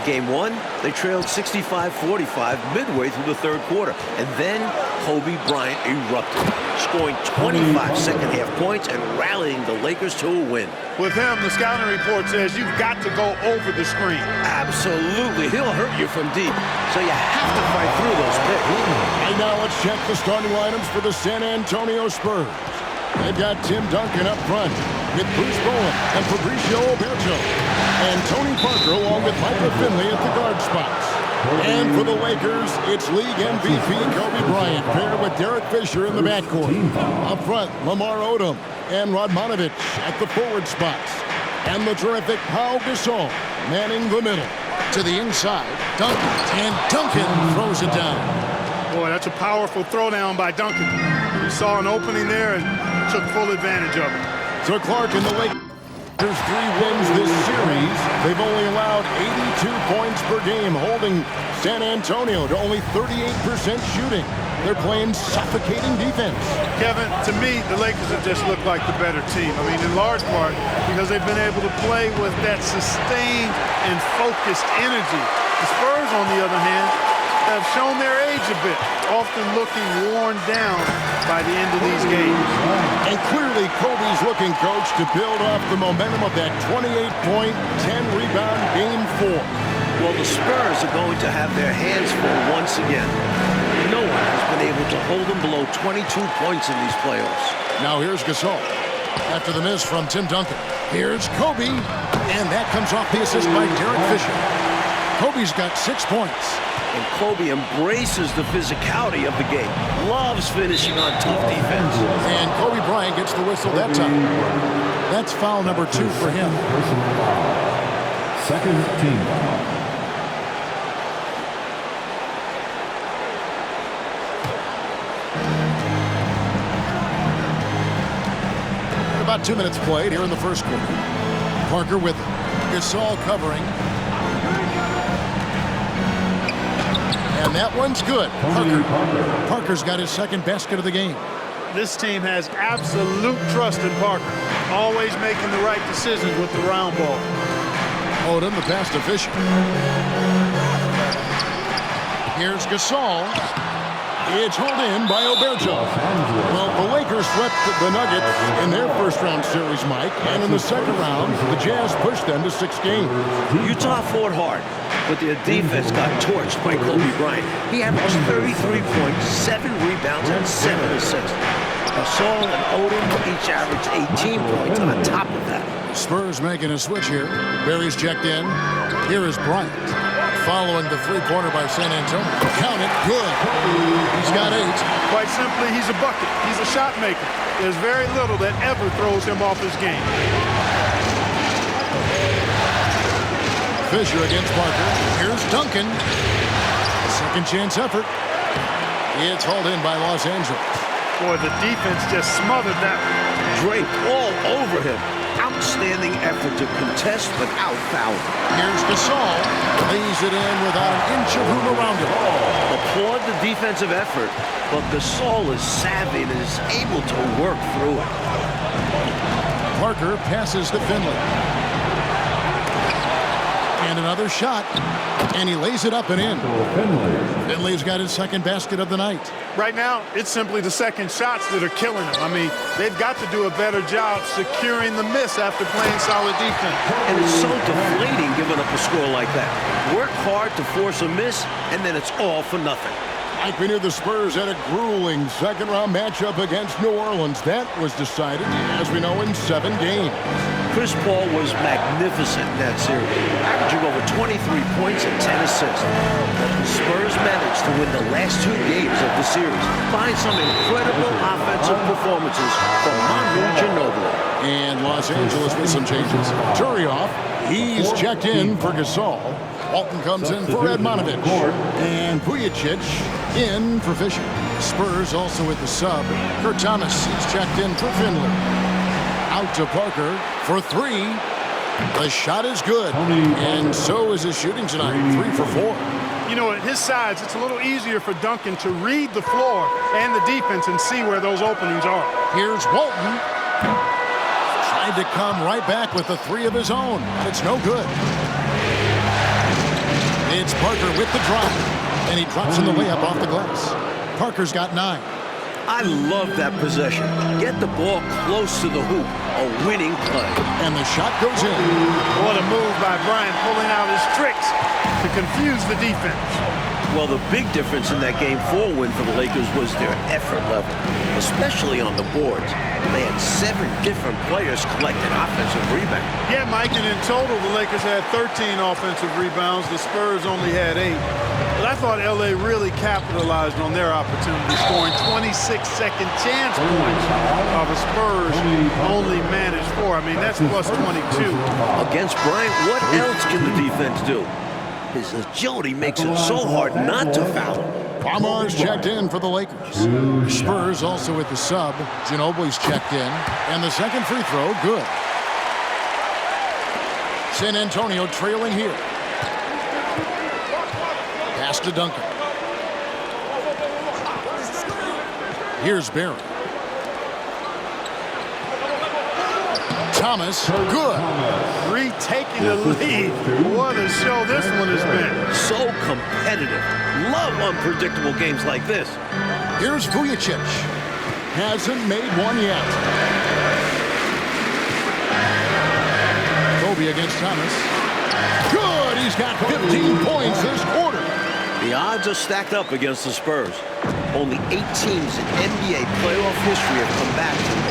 In Game 1, they trailed 65-45 midway through the third quarter. And then Kobe Bryant erupted, scoring 25 second-half points and rallying the Lakers to a win. With him, the scouting report says you've got to go over the screen. Absolutely. He'll hurt you from deep, so you have to fight through those picks. And now let's check the starting lineups for the San Antonio Spurs. They've got Tim Duncan up front with Bruce Bowen and Fabricio Oberto. And Tony Parker along with Michael Finley at the guard spots. And for the Lakers, it's league MVP Kobe Bryant paired with Derek Fisher in the backcourt. Up front, Lamar Odom and Radmanovic at the forward spots. And the terrific Pau Gasol manning the middle. To the inside, Duncan. And Duncan throws it down. Boy, that's a powerful throwdown by Duncan. He saw an opening there and took full advantage of it. So Clark and the Lakers 3 wins this series. They've only allowed 82 points per game, holding San Antonio to only 38% shooting. They're playing suffocating defense. Kevin, to me, the Lakers have just looked like the better team. I mean, in large part because they've been able to play with that sustained and focused energy. The Spurs, on the other hand, have shown their age a bit, often looking worn down by the end of these games. And clearly Kobe's looking, coach, to build off the momentum of that 28-point, 10-rebound Game 4. Well, the Spurs are going to have their hands full once again. No one has been able to hold them below 22 points in these playoffs. Now here's Gasol. After the miss from Tim Duncan. Here's Kobe. And that comes off the assist by Derek Fisher. Kobe's got 6 points. And Kobe embraces the physicality of the game. Loves finishing on tough defense. And Kobe Bryant gets the whistle that time. That's foul number 2 for him. Second team foul. About 2 minutes played here in the first quarter. Parker with it. Gasol covering. And that one's good. Parker's got his second basket of the game. This team has absolute trust in Parker, always making the right decisions with the round ball. Odom, the pass to Fisher. Here's Gasol. It's hauled in by Oberto. Well, the Lakers swept the Nuggets in their first-round series, Mike. And in the second round, the Jazz pushed them to 6 games. Utah fought hard, but their defense got torched by Kobe Bryant. He averaged 33 points, 7 rebounds, and 7 assists. Gasol and Odom each averaged 18 points on top of that. Spurs making a switch here. Barry's checked in. Here is Bryant. Following the three-pointer by San Antonio. Count it. Good. He's got 8. Quite simply, he's a bucket. He's a shot maker. There's very little that ever throws him off his game. Fisher against Parker. Here's Duncan. Second chance effort. It's hauled in by Los Angeles. Boy, the defense just smothered that one. Draped all over him. Outstanding effort to contest without fouling. Here's Gasol. Lays it in without an inch of room around him. Applaud the defensive effort, but Gasol is savvy and is able to work through it. Parker passes to Finley. And another shot. And he lays it up and in. Finley's got his second basket of the night. Right now, it's simply the second shots that are killing him. I mean, they've got to do a better job securing the miss after playing solid defense. And it's so deflating giving up a score like that. Work hard to force a miss, and then it's all for nothing. Mike, we knew the Spurs had a grueling second-round matchup against New Orleans. That was decided, as we know, in 7 games. Chris Paul was magnificent in that series, averaging over 23 points and 10 assists. But the Spurs managed to win the last 2 games of the series behind some incredible offensive performances from Manu Ginobili. And Los Angeles with some changes. Turioff, he's checked in for Gasol. Walton comes in for Radmanovic. And Vujicic in for Fisher. Spurs also with the sub. Kurt Thomas is checked in for Finley. Out to Parker for 3. The shot is good. And so is his shooting tonight. 3 for 4. You know, at his size, it's a little easier for Duncan to read the floor and the defense and see where those openings are. Here's Walton. Tried to come right back with a 3 of his own. It's no good. It's Parker with the drive, and he drops in the layup off the glass. Parker's got 9. I love that possession. Get the ball close to the hoop. A winning play. And the shot goes in. What a move by Bryant, pulling out his tricks to confuse the defense. Well, the big difference in that Game 4 win for the Lakers was their effort level, especially on the boards. They had 7 different players collecting offensive rebounds. Yeah, Mike, and in total, the Lakers had 13 offensive rebounds. The Spurs only had 8. But I thought L.A. really capitalized on their opportunity, scoring 26 second chance points while the Spurs only managed 4. I mean, that's plus 22. Against Bryant, what else can the defense do? His agility makes it so hard not to foul him. Lamar's checked in for the Lakers. Spurs also with the sub. Ginobili's checked in. And the second free throw, good. San Antonio trailing here. Pass to Duncan. Here's Barry. Thomas, good. Retaking the lead. What a show this one has been. So competitive. Love unpredictable games like this. Here's Vujacic. Hasn't made one yet. Kobe against Thomas. Good! He's got 15 points this quarter. The odds are stacked up against the Spurs. Only 8 teams in NBA playoff history have come back from a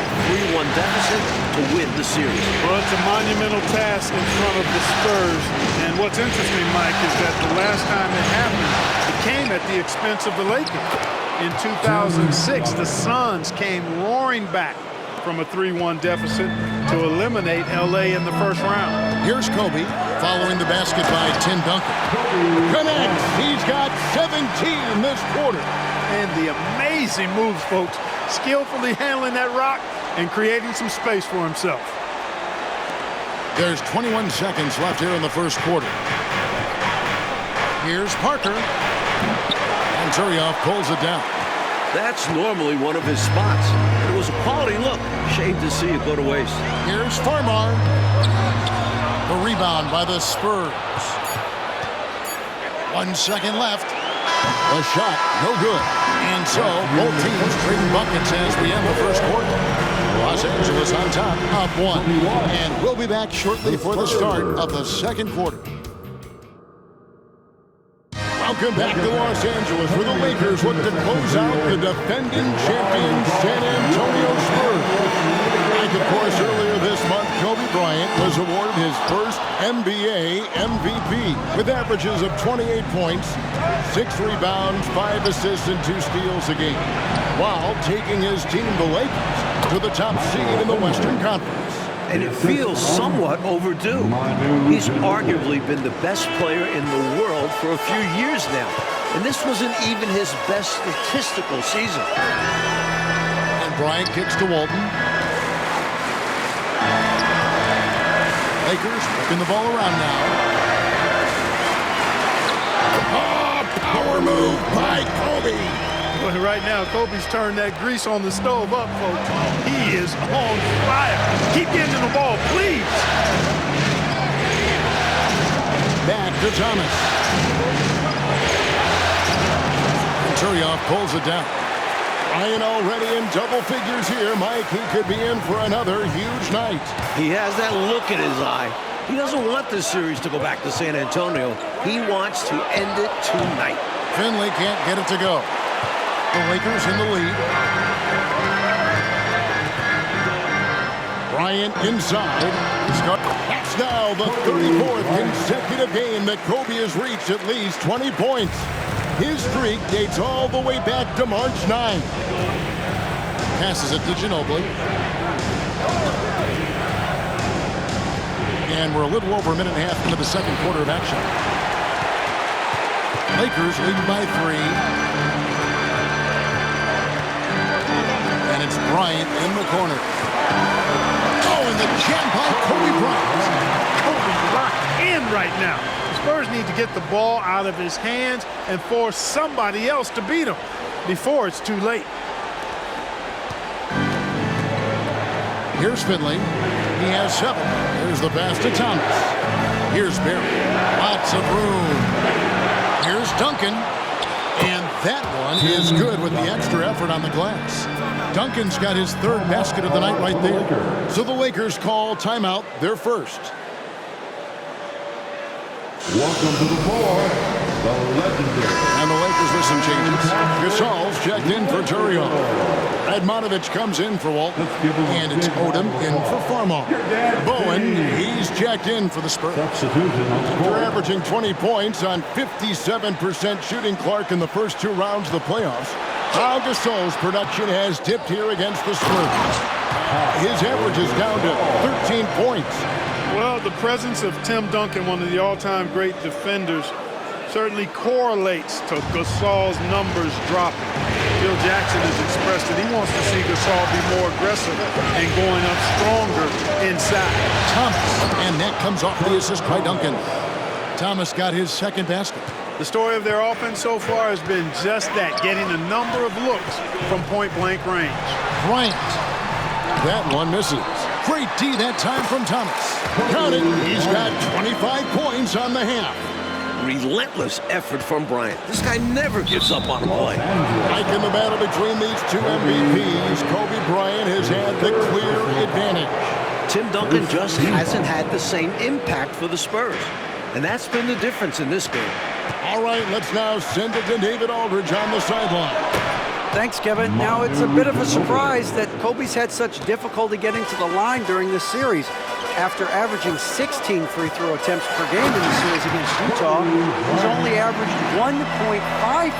3-1 deficit to win the series. Well, it's a monumental task in front of the Spurs. And what's interesting, Mike, is that the last time it happened, it came at the expense of the Lakers. In 2006, the Suns came roaring back from a 3-1 deficit to eliminate L.A. in the first round. Here's Kobe following the basket by Tim Duncan. Connects. He's got 17 this quarter. And the amazing moves, folks. Skillfully handling that rock and creating some space for himself. There's 21 seconds left here in the first quarter. Here's Parker. And Turioff pulls it down. That's normally one of his spots. It was a quality look. Shame to see it go to waste. Here's Farmar. The rebound by the Spurs. 1 second left. The shot, no good. And so, both teams trading buckets as we end the first quarter. Los Angeles on top, up 1. And we'll be back shortly for the start of the second quarter. Welcome back to Los Angeles, where the Lakers look to close out the defending champions, San Antonio Spurs. And of course, earlier this month, Kobe Bryant was awarded his first NBA MVP with averages of 28 points, 6 rebounds, 5 assists, and 2 steals a game, while taking his team, the Lakers, to the top seed in the Western Conference. And it feels somewhat overdue. He's arguably been the best player in the world for a few years now. And this wasn't even his best statistical season. And Bryant kicks to Walton. Lakers whipping the ball around now. Oh, power move by Kobe. Well, right now, Kobe's turned that grease on the stove up, folks. He is on fire. Keep getting to the ball, please. Back to Thomas. And Turioff pulls it down. Ryan already in double figures here, Mike. He could be in for another huge night. He has that look in his eye. He doesn't want this series to go back to San Antonio. He wants to end it tonight. Finley can't get it to go. The Lakers in the lead. Bryant inside. That's now the 34th consecutive game that Kobe has reached at least 20 points. His streak dates all the way back to March 9. Passes it to Ginobili. And we're a little over a minute and a half into the second quarter of action. Lakers lead by 3. And it's Bryant in the corner. Oh, and the jam by Kobe Bryant. Kobe locked in right now. The Spurs need to get the ball out of his hands and force somebody else to beat him before it's too late. Here's Finley. He has 7. Here's the pass to Thomas. Here's Barry. Lots of room. 3 points. And it's Bryant in the corner. Oh, and the jam by Kobe Bryant. Kobe locked in right now. The Spurs need to get the ball out of his hands and force somebody else to beat him before it's too late. Here's Finley. He has 7. Here's the pass to Thomas. Here's Barry. Duncan. And that one is good with the extra effort on the glass. Duncan's got his third basket of the night right there. So the Lakers call timeout, their first. Welcome to the floor, the legendary. And the Lakers with some changes. Gasol's checked in for Turion. Edmanovic comes in for Walton. And it's Odom in for Farmar. Bowen, he's checked in for the Spurs. After averaging 20 points on 57% shooting, Clark, in the first two rounds of the playoffs, Pau Gasol's production has dipped here against the Spurs. His average is down to 13 points. Well, the presence of Tim Duncan, one of the all-time great defenders, certainly correlates to Gasol's numbers dropping. Phil Jackson has expressed that he wants to see Gasol be more aggressive and going up stronger inside. Thomas, and that comes off the assist by Duncan. Thomas got his second basket. The story of their offense so far has been just that, getting a number of looks from point-blank range. Bryant, that one misses. Great D that time from Thomas. Count it, he's got 25 points on the half. Relentless effort from Bryant. This guy never gives up on a play. Like in the battle between these two MVPs, Kobe Bryant has had the clear advantage. Tim Duncan just hasn't had the same impact for the Spurs. And that's been the difference in this game. All right, let's now send it to David Aldridge on the sideline. Thanks, Kevin. Now, it's a bit of a surprise that Kobe's had such difficulty getting to the line during this series. After averaging 16 free throw attempts per game in the series against Utah, he's only averaged 1.5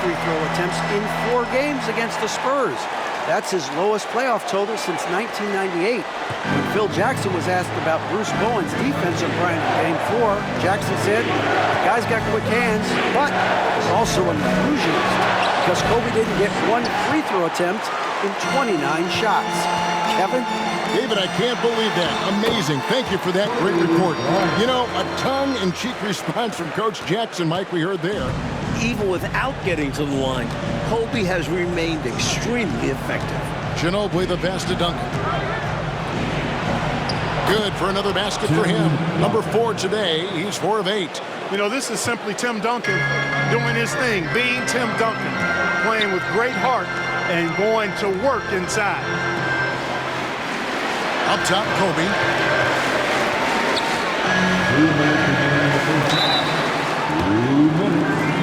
free throw attempts in 4 games against the Spurs. That's his lowest playoff total since 1998. When Phil Jackson was asked about Bruce Bowen's defense on Bryant in Game 4, Jackson said, "The guy's got quick hands, but he's also an illusionist," because Kobe didn't get 1 free throw attempt in 29 shots. Kevin? David, I can't believe that. Amazing. Thank you for that great report. You know, a tongue-in-cheek response from Coach Jackson, Mike, we heard there. Even without getting to the line, Kobe has remained extremely effective. Ginobili the pass to Duncan. Good for another basket for him. Number 4 today. He's 4 of 8. You know, this is simply Tim Duncan doing his thing, being Tim Duncan, playing with great heart and going to work inside. Up top, Kobe.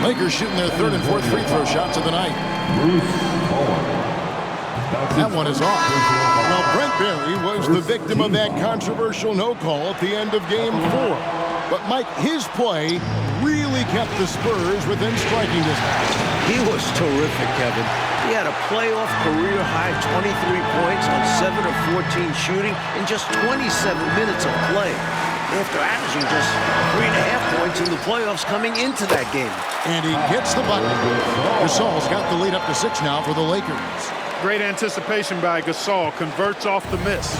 Lakers shooting their third and fourth free throw shots of the night. That one is off. Well, Brent Barry was the victim of that controversial no call at the end of Game 4. But, Mike, his play really kept the Spurs within striking distance. He was terrific, Kevin. He had a playoff career-high 23 points on 7 of 14 shooting in just 27 minutes of play, after averaging just 3.5 points in the playoffs coming into that game. And he gets the bucket. Gasol's got the lead up to 6 now for the Lakers. Great anticipation by Gasol, converts off the miss.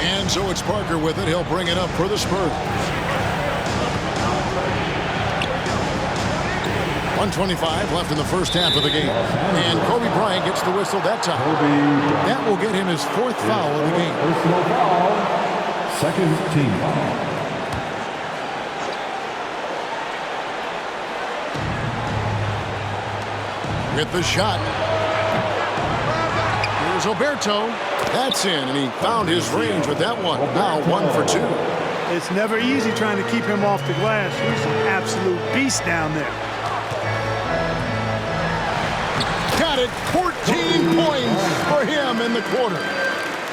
And so it's Parker with it. He'll bring it up for the Spurs. 1:25 left in the first half of the game. And Kobe Bryant gets the whistle that time. That will get him his 4th foul of the game. Personal foul, second team foul. With the shot. Here's Oberto. That's in, and he found his range with that one. Now 1 for 2. It's never easy trying to keep him off the glass. He's an absolute beast down there. Got it. 14 points for him in the quarter.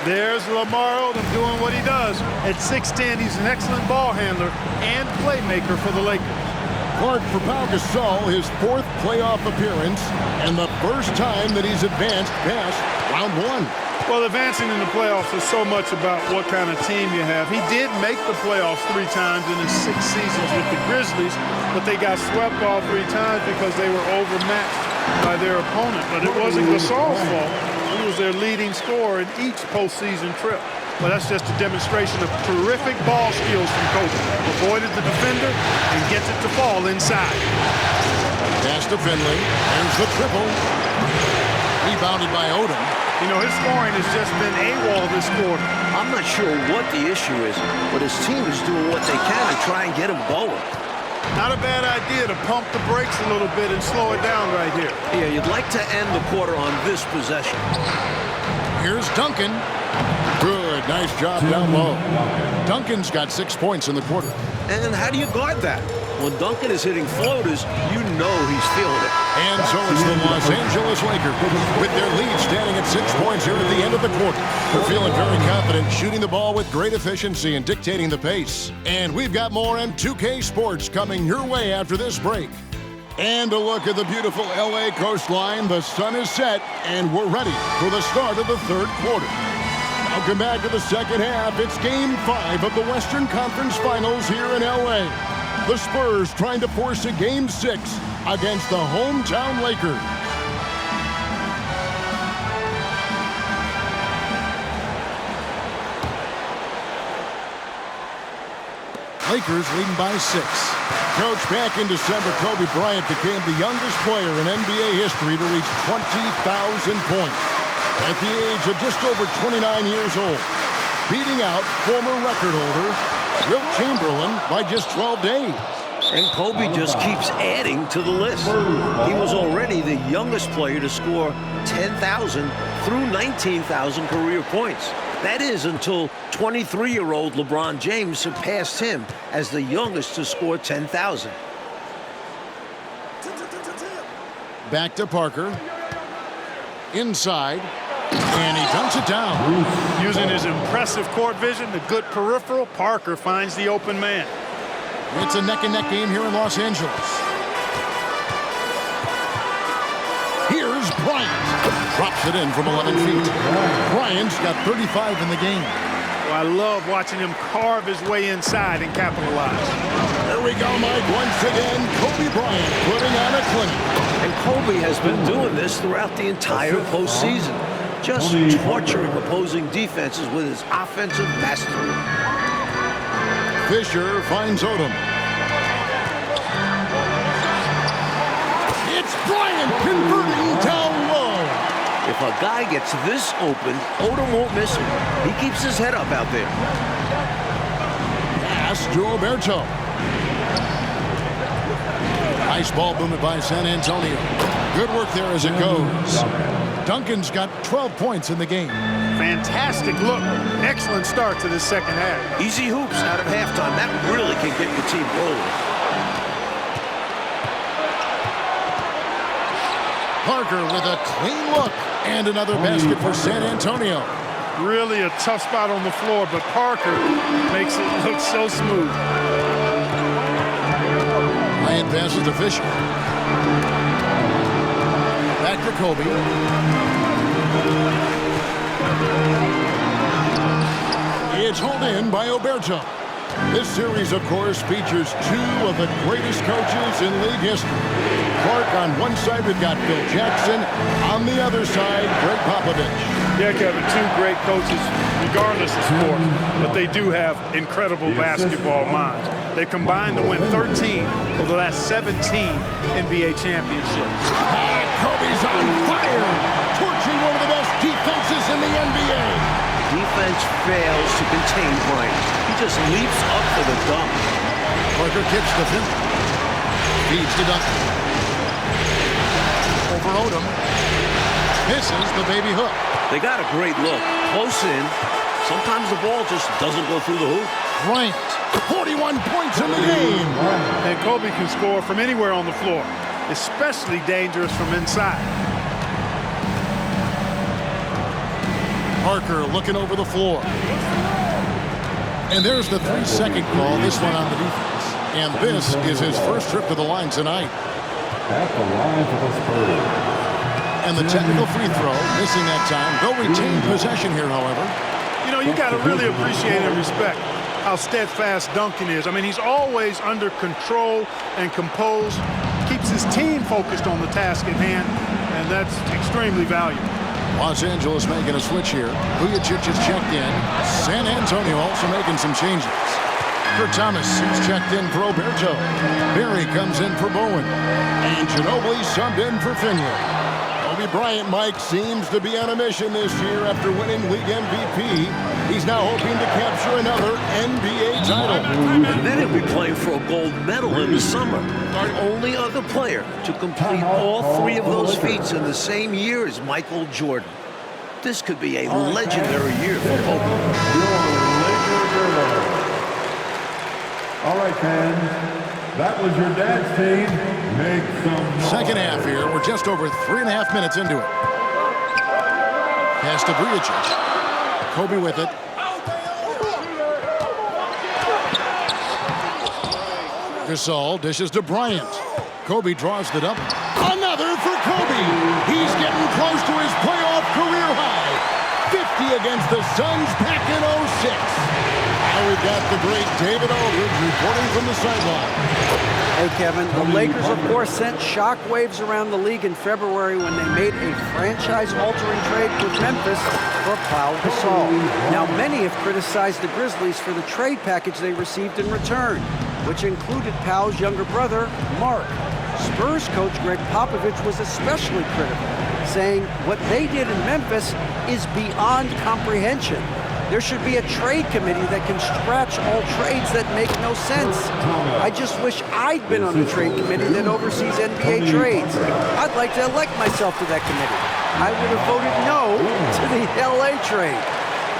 There's Lamar Odom doing what he does. At 6'10", he's an excellent ball handler and playmaker for the Lakers. Clark for Pau Gasol, his 4th playoff appearance, and the first time that he's advanced past round 1. Well, advancing in the playoffs is so much about what kind of team you have. He did make the playoffs 3 times in his 6 seasons with the Grizzlies, but they got swept all 3 times because they were overmatched by their opponent. But it wasn't Gasol's fault. He was their leading scorer in each postseason trip. But that's just a demonstration of terrific ball skills from Kobe. Avoided the defender and gets it to fall inside. Pass to Finley. There's the triple. Rebounded by Odom. You know, his scoring has just been AWOL this quarter. I'm not sure what the issue is, but his team is doing what they can to try and get him going. Not a bad idea to pump the brakes a little bit and slow it down right here. Yeah, you'd like to end the quarter on this possession. Here's Duncan. Good, nice job down low. Duncan's got 6 points in the quarter. And how do you guard that? When Duncan is hitting floaters, you know he's feeling it. And so is the Los Angeles Lakers, with their lead standing at 6 points here at the end of the quarter. They're feeling very confident, shooting the ball with great efficiency and dictating the pace. And we've got more M2K Sports coming your way after this break. And a look at the beautiful LA coastline. The sun is set, and we're ready for the start of the third quarter. Welcome back to the second half. It's Game 5 of the Western Conference Finals here in LA. The Spurs trying to force a Game 6 against the hometown Lakers. Lakers leading by 6. Coach, back in December, Kobe Bryant became the youngest player in NBA history to reach 20,000 points at the age of just over 29 years old, beating out former record holder Wilt Chamberlain by just 12 days. And Kobe just keeps adding to the list. He was already the youngest player to score 10,000 through 19,000 career points. That is until 23-year-old LeBron James surpassed him as the youngest to score 10,000. Back to Parker. Inside. And he dunks it down. Using his impressive court vision, the good peripheral, Parker finds the open man. It's a neck-and-neck game here in Los Angeles. Here's Bryant. Drops it in from 11 feet. Bryant's got 35 in the game. Well, I love watching him carve his way inside and capitalize. There we go, Mike. Once again, Kobe Bryant putting on a clinic. And Kobe has been doing this throughout the entire postseason, just torturing opposing defenses with his offensive mastery. Fisher finds Odom. It's Bryant converting down low. If a guy gets this open, Odom won't miss him. He keeps his head up out there. Pass to Oberto. Nice ball movement by San Antonio. Good work there as it goes. Duncan's got 12 points in the game. Fantastic look. Excellent start to the second half. Easy hoops out of halftime. That really can get your team rolling. Parker with a clean look. And another basket for San Antonio. Really a tough spot on the floor, but Parker makes it look so smooth. Bryant passes to Fisher. Back to Kobe. It's hauled in by Oberto. This series, of course, features two of the greatest coaches in league history. Clark on one side, we've got Phil Jackson. On the other side, Greg Popovich. Yeah, Kevin, two great coaches, regardless of sport, but they do have incredible basketball minds. They combined to win 13 of the last 17 NBA championships. And Kobe's on fire, torching one of the best defenses in the NBA. Defense fails to contain Bryant. He just leaps up for the dunk. Parker kicks to Phil. Feeds to Duncan. Over Odom. Misses the baby hook. They got a great look. Close in. Sometimes the ball just doesn't go through the hoop. Bryant, 41 points in the game. And Kobe can score from anywhere on the floor, especially dangerous from inside. Parker looking over the floor. And there's the 3-second call, this one on the defense. And this is his first trip to the line tonight. At the line for the Spurs. And the technical free throw, missing that time. They'll retain possession here, however. You know, you got to really appreciate and respect how steadfast Duncan is. I mean, he's always under control and composed, keeps his team focused on the task at hand, and that's extremely valuable. Los Angeles making a switch here. Vujacic is checked in. San Antonio also making some changes. Kurt Thomas is checked in for Oberto. Berry comes in for Bowen. And Ginobili subbed in for Finley. Kobe Bryant, Mike, seems to be on a mission this year after winning league MVP. He's now hoping to capture another NBA title. And then he'll be playing for a gold medal in the summer. The only other player to complete all three of those feats in the same year is Michael Jordan. This could be a legendary year for Kobe. All right, fans. That was your dad's team. Make some noise. Second half here. We're just over 3.5 minutes into it. Pass to Vujacic. Kobe with it. Gasol dishes to Bryant. Kobe draws it up. Another for Kobe. He's getting close to his playoff career high. 50 against the Suns back in 06. Now we've got the great David Aldridge reporting from the sideline. Hey, Kevin, the Lakers, of course, sent shockwaves around the league in February when they made a franchise-altering trade with Memphis for Pau Gasol. Now, many have criticized the Grizzlies for the trade package they received in return, which included Pau's younger brother, Mark. Spurs coach Greg Popovich was especially critical, saying what they did in Memphis is beyond comprehension. There should be a trade committee that can scratch all trades that make no sense. I just wish I'd been on the trade committee that oversees NBA trades. I'd like to elect myself to that committee. I would have voted no to the LA trade.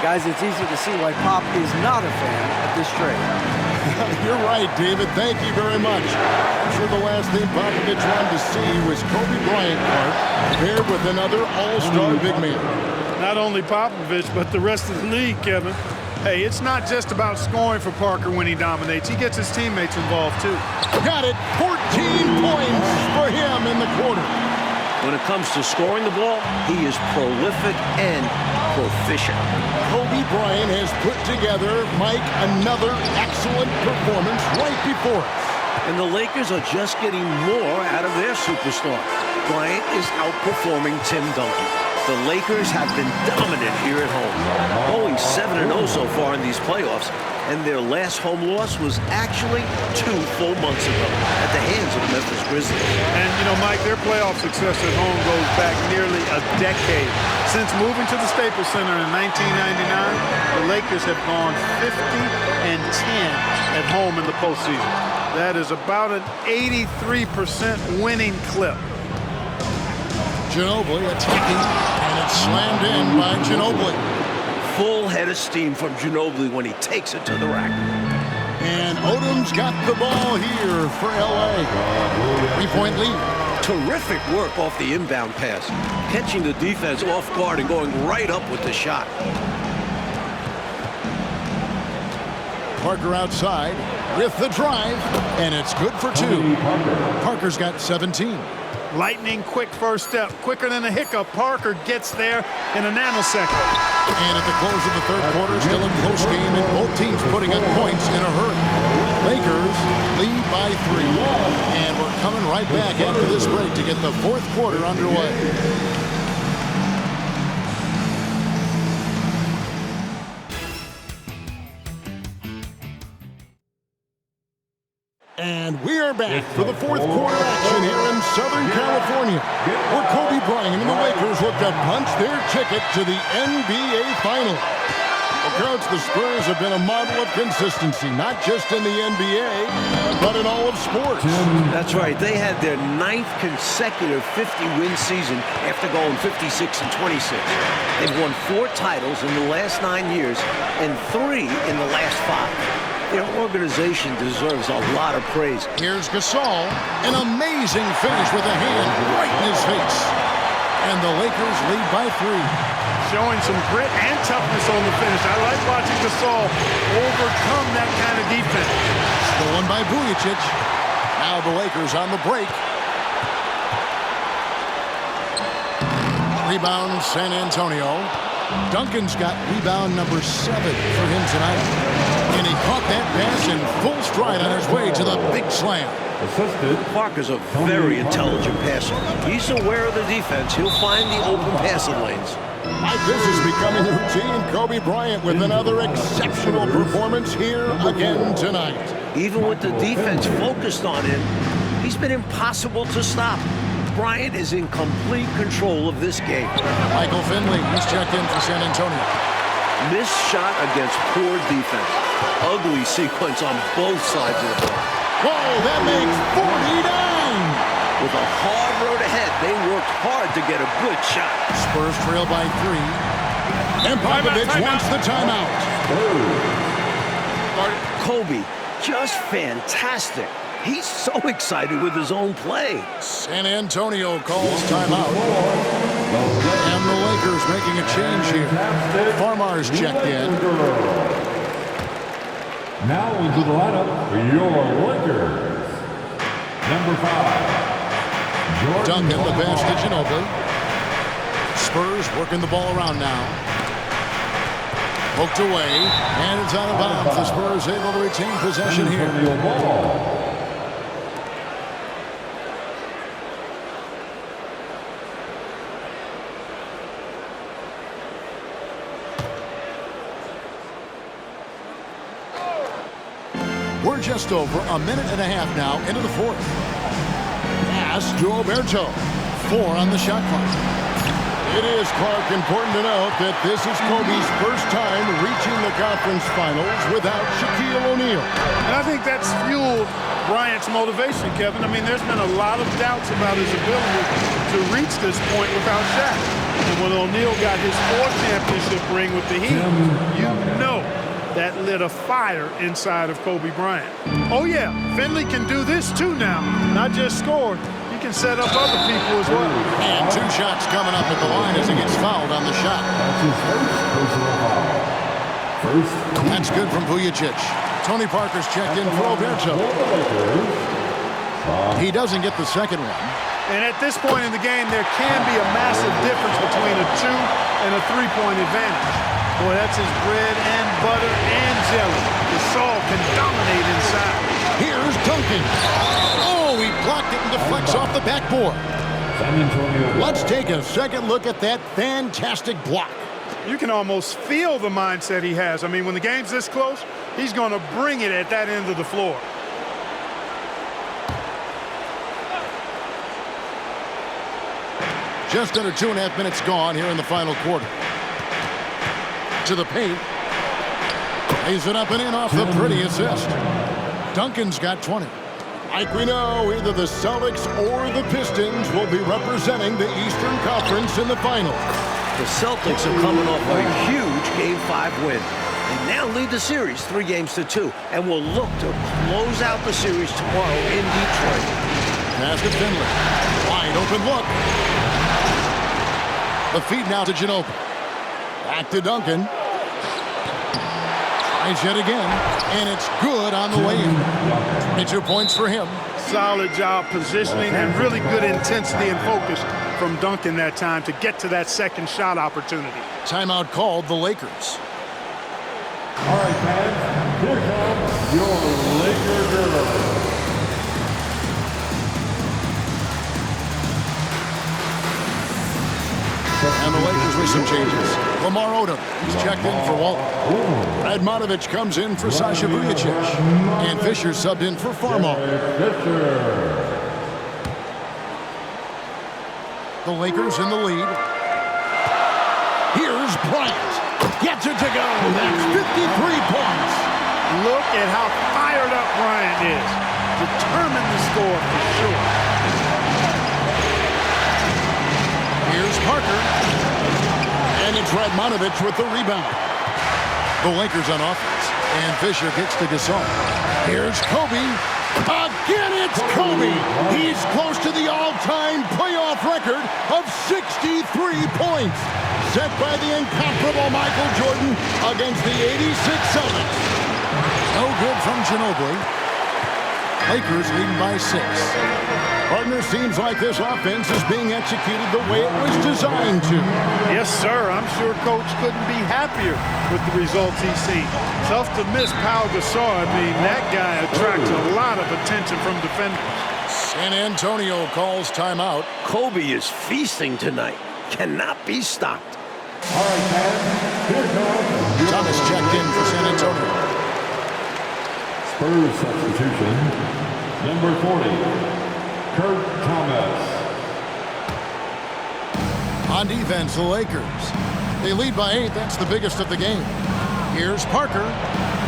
Guys, it's easy to see why Pop is not a fan of this trade. You're right, David. Thank you very much. I'm sure the last thing Popovich wanted to see was Kobe Bryant paired with another all-star big man. Not only Popovich, but the rest of the league, Kevin. Hey, it's not just about scoring for Parker when he dominates. He gets his teammates involved, too. Got it. 14 points for him in the quarter. When it comes to scoring the ball, he is prolific and proficient. Kobe Bryant has put together, Mike, another excellent performance right before us. And the Lakers are just getting more out of their superstar. Bryant is outperforming Tim Duncan. The Lakers have been dominant here at home, going 7-0 so far in these playoffs, and their last home loss was actually 2 full months ago at the hands of the Memphis Grizzlies. And, you know, Mike, their playoff success at home goes back nearly a decade. Since moving to the Staples Center in 1999, the Lakers have gone 50-10 at home in the postseason. That is about an 83% winning clip. Ginobili attacking, and it's slammed in by Ginobili. Full head of steam from Ginobili when he takes it to the rack. And Odom's got the ball here for L.A. 3-point lead. Terrific work off the inbound pass, catching the defense off guard and going right up with the shot. Parker outside with the drive, and it's good for 2. Parker's got 17. Lightning quick first step, quicker than a hiccup. Parker gets there in a nanosecond. And at the close of the third quarter, still a close game, and both teams putting up points in a hurry. Lakers lead by 3. And we're coming right back after this break to get the fourth quarter underway. And we are back for the fourth quarter action here in Southern California, where Kobe Bryant and the Lakers look to punch their ticket to the NBA Finals. Well, Coach, the Spurs have been a model of consistency, not just in the NBA, but in all of sports. That's right. They had their 9th consecutive 50-win season after going 56-26. They've won 4 titles in the last 9 years and 3 in the last 5. Their organization deserves a lot of praise. Here's Gasol, an amazing finish with a hand right in his face. And the Lakers lead by 3. Showing some grit and toughness on the finish. I like watching Gasol overcome that kind of defense. Stolen by Vujacic. Now the Lakers on the break. Rebound San Antonio. Duncan's got rebound number 7 for him tonight. And he caught that pass in full stride on his way to the big slam. Parker's a very intelligent passer. He's aware of the defense. He'll find the open passing lanes. Like this is becoming routine. Kobe Bryant with another exceptional performance here again tonight. Even with the defense focused on him, he's been impossible to stop. Bryant is in complete control of this game. Michael Finley, he's checked in for San Antonio. Missed shot against poor defense. Ugly sequence on both sides of the ball. Whoa, that makes 49! With a hard road ahead, they worked hard to get a good shot. Spurs trail by 3. And Popovich wants the timeout. Kobe, just fantastic. He's so excited with his own play. San Antonio calls timeout. And the Lakers making a change here. Farmar's checked in. Now into the lineup for your Lakers. Number 5. Duncan, the pass to Ginobili. Spurs working the ball around now. Poked away, and it's out of bounds. The Spurs able to retain possession here. We're just over a minute and a half now into the fourth. Pass to Oberto. 4 on the shot clock. It is, Clark, important to note that this is Kobe's first time reaching the conference finals without Shaquille O'Neal. And I think that's fueled Bryant's motivation, Kevin. I mean, there's been a lot of doubts about his ability to reach this point without Shaq. And when O'Neal got his 4th championship ring with the Heat, you know that lit a fire inside of Kobe Bryant. Oh, yeah, Finley can do this too now. Not just score. He can set up other people as well. And 2 shots coming up at the line as he gets fouled on the shot. That's his first personal foul. That's good from Vujacic. Tony Parker's checked in for Oberto. He doesn't get the second one. And at this point in the game, there can be a massive difference between a 2 and a 3-point advantage. Boy, that's his bread and butter and jelly. Gasol can dominate inside. Here's Duncan. Oh, he blocked it and deflects off the backboard. Let's take a second look at that fantastic block. You can almost feel the mindset he has. I mean, when the game's this close, he's going to bring it at that end of the floor. Just under 2.5 minutes gone here in the final quarter. To the paint. Lays it up and in off the pretty assist. Duncan's got 20. Like we know, either the Celtics or the Pistons will be representing the Eastern Conference in the final. The Celtics are coming off a huge Game 5 win. They now lead the series 3-2 and will look to close out the series tomorrow in Detroit. Pass to Finley. Wide open look. The feed now to Ginobili. Back to Duncan. Tries yet again, and it's good on the way in. 22 points for him. Solid job positioning and really good intensity and focus from Duncan that time to get to that second shot opportunity. Timeout called the Lakers. All right, fans, here comes your Laker girls. And the Lakers with some changes. Lamar Odom is checked in for Walton. Radmanovich comes in for Sasha Vujacic. And Fisher subbed in for Farmar. The Lakers in the lead. Here's Bryant. Gets it to go. That's 53 points. Look at how fired up Bryant is. Determined to score for sure. Here's Parker. And it's Radmanovich with the rebound. The Lakers on offense. And Fisher gets to Gasol. Here's Kobe. Again, it's Kobe. He's close to the all-time playoff record of 63 points. Set by the incomparable Michael Jordan against the 86 Celtics. No good from Ginobili. Lakers leading by 6. Partner, seems like this offense is being executed the way it was designed to. Yes, sir. I'm sure Coach couldn't be happier with the results he's seen. Tough to miss Pau Gasol. I mean, that guy attracts a lot of attention from defenders. San Antonio calls timeout. Kobe is feasting tonight. Cannot be stopped. All right, fans, here comes Thomas checked in for San Antonio. Spurs substitution. Number 40, Kurt Thomas. On defense, the Lakers. They lead by 8. That's the biggest of the game. Here's Parker,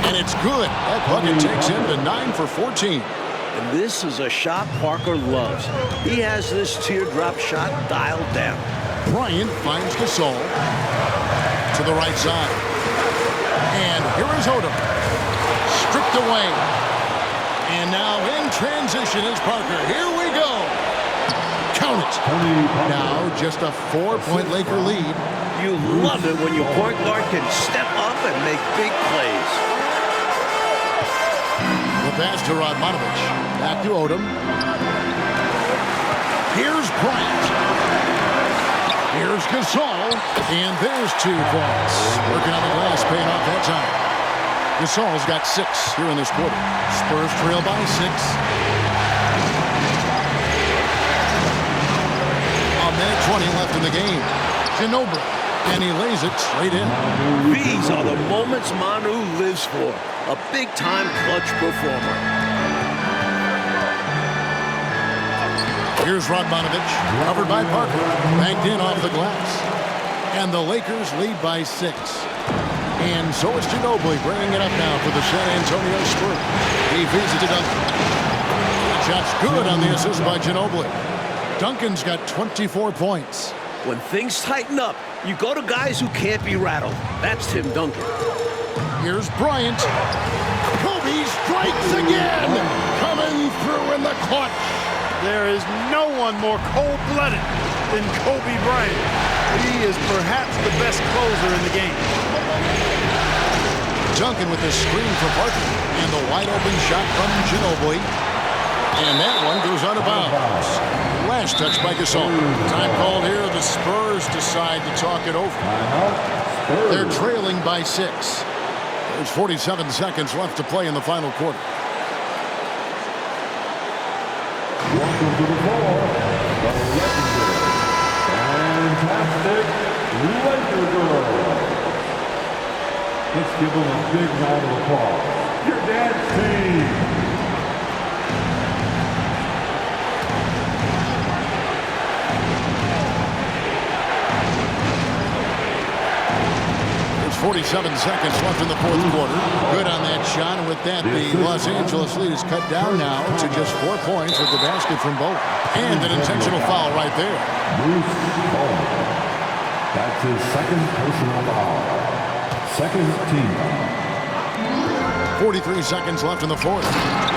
and it's good. That bucket takes him to 9 for 14. And this is a shot Parker loves. He has this teardrop shot dialed down. Bryant finds Gasol to the right side. And here is Odom. Stripped away. And now in transition is Parker. Here we go. Count it. Now just a 4-point Laker lead. You love it when your point guard can step up and make big plays. The pass to Radmanovic. Back to Odom. Here's Bryant. Here's Gasol. And there's 2 points. Working on the glass, paying off that time. Gasol's got 6 here in this quarter. Spurs trail by 6. A minute 20 left in the game. Ginobili. And he lays it straight in. These are the moments Manu lives for. A big-time clutch performer. Here's Radmanovic, covered by Parker, banked in off the glass. And the Lakers lead by 6. And so is Ginobili bringing it up now for the San Antonio Spurs. He feeds it to Duncan. Shot's good on the assist by Ginobili. Duncan's got 24 points. When things tighten up, you go to guys who can't be rattled. That's Tim Duncan. Here's Bryant. Kobe strikes again. Coming through in the clutch. There is no one more cold-blooded than Kobe Bryant. He is perhaps the best closer in the game. Duncan with the screen for Parker. And the wide-open shot from Ginobili. And that one goes out of bounds. Last touch by Gasol. Time called here. The Spurs decide to talk it over. They're trailing by 6. There's 47 seconds left to play in the final quarter. Welcome to the floor, the legendary, fantastic Laker girls. Let's give them a big round of applause. Your dad's team. 47 seconds left in the fourth quarter. Good on that shot, and with that, the Los Angeles lead is cut down now to just 4 points with the basket from both. And an intentional foul right there. Bruce Bowen. That's his second personal foul. Second team foul. 43 seconds left in the fourth.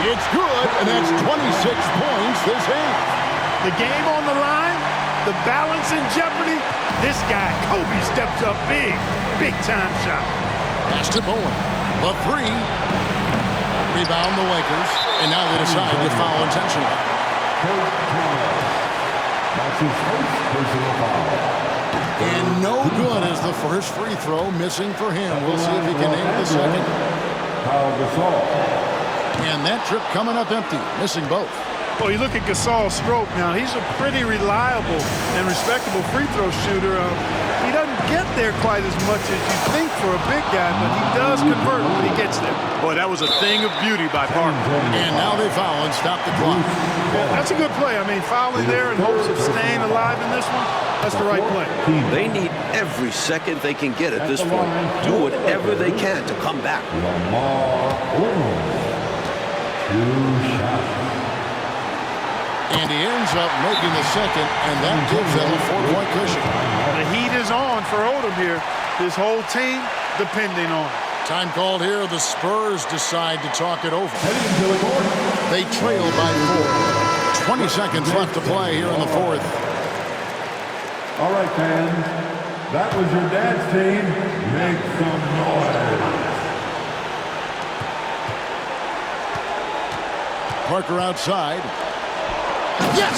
It's good, and that's 26 points this half. The game on the line, the balance in jeopardy. This guy, Kobe, steps up big. Big-time shot. Pass to Bowen. The 3. Rebound the Lakers. And now they decide to foul intentionally. That's his first personal foul. And no good as the first free throw missing for him. We'll see if he can nail the second. Pau Gasol. And that trip coming up empty. Missing both. Well, you look at Gasol's stroke now. He's a pretty reliable and respectable free throw shooter. He doesn't get there quite as much as you think for a big guy, but he does convert when he gets there. Boy, that was a thing of beauty by Parker. And now they foul and stop the clock. Yeah, that's a good play. I mean, fouling there in hopes of staying alive in this one, that's the right play. They need every second they can get at this point. Do whatever they can to come back. Lamar Odom. 2 shots. And he ends up making the second, and that gives them a 4-point cushion. The heat is on for Odom here. His whole team depending on it. Time called here. The Spurs decide to talk it over. They trail by 4. 20 seconds left to play here in the fourth. All right, fans. That was your dad's team. Make some noise. Parker outside. Yes!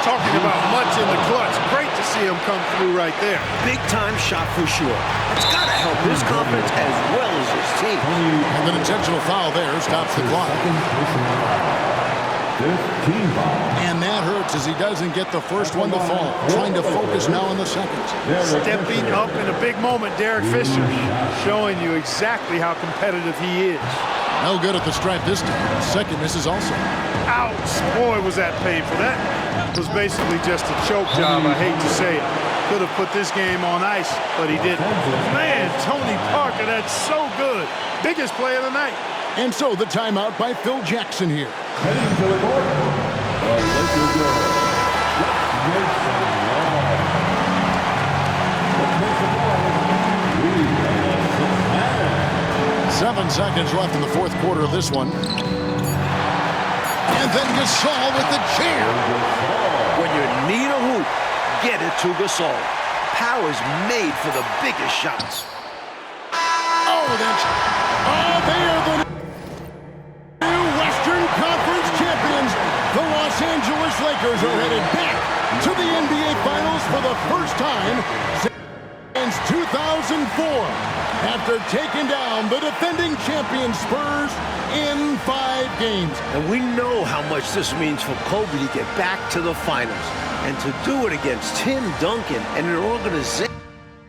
Talking about much in the clutch. Great to see him come through right there. Big-time shot for sure. It's got to help his confidence as well as his team. And an intentional foul there stops the clock. Team foul. And that hurts as he doesn't get the first one to fall. Trying to focus now on the second. Stepping up in a big moment, Derek Fisher, showing you exactly how competitive he is. No good at the stripe this time. Second misses also. Ouch! Boy, was that painful. That was basically just a choke job. I hate to say it. could have put this game on ice, but he didn't. Man, Tony Parker, that's so good. Biggest play of the night. And so the timeout by Phil Jackson here. Heading to the court, the Lakers girl, Mason Long. We have 7 seconds left in the fourth quarter of this one. And then Gasol with the jam. When you need a hoop, get it to Gasol. Power's made for the biggest shots. They are the new Western Conference champions. The Los Angeles Lakers are headed back to the NBA Finals for the first time since 2004 after taking down the defending champion Spurs in 5 games. And we know how much this means for Kobe to get back to the finals. And to do it against Tim Duncan and an organization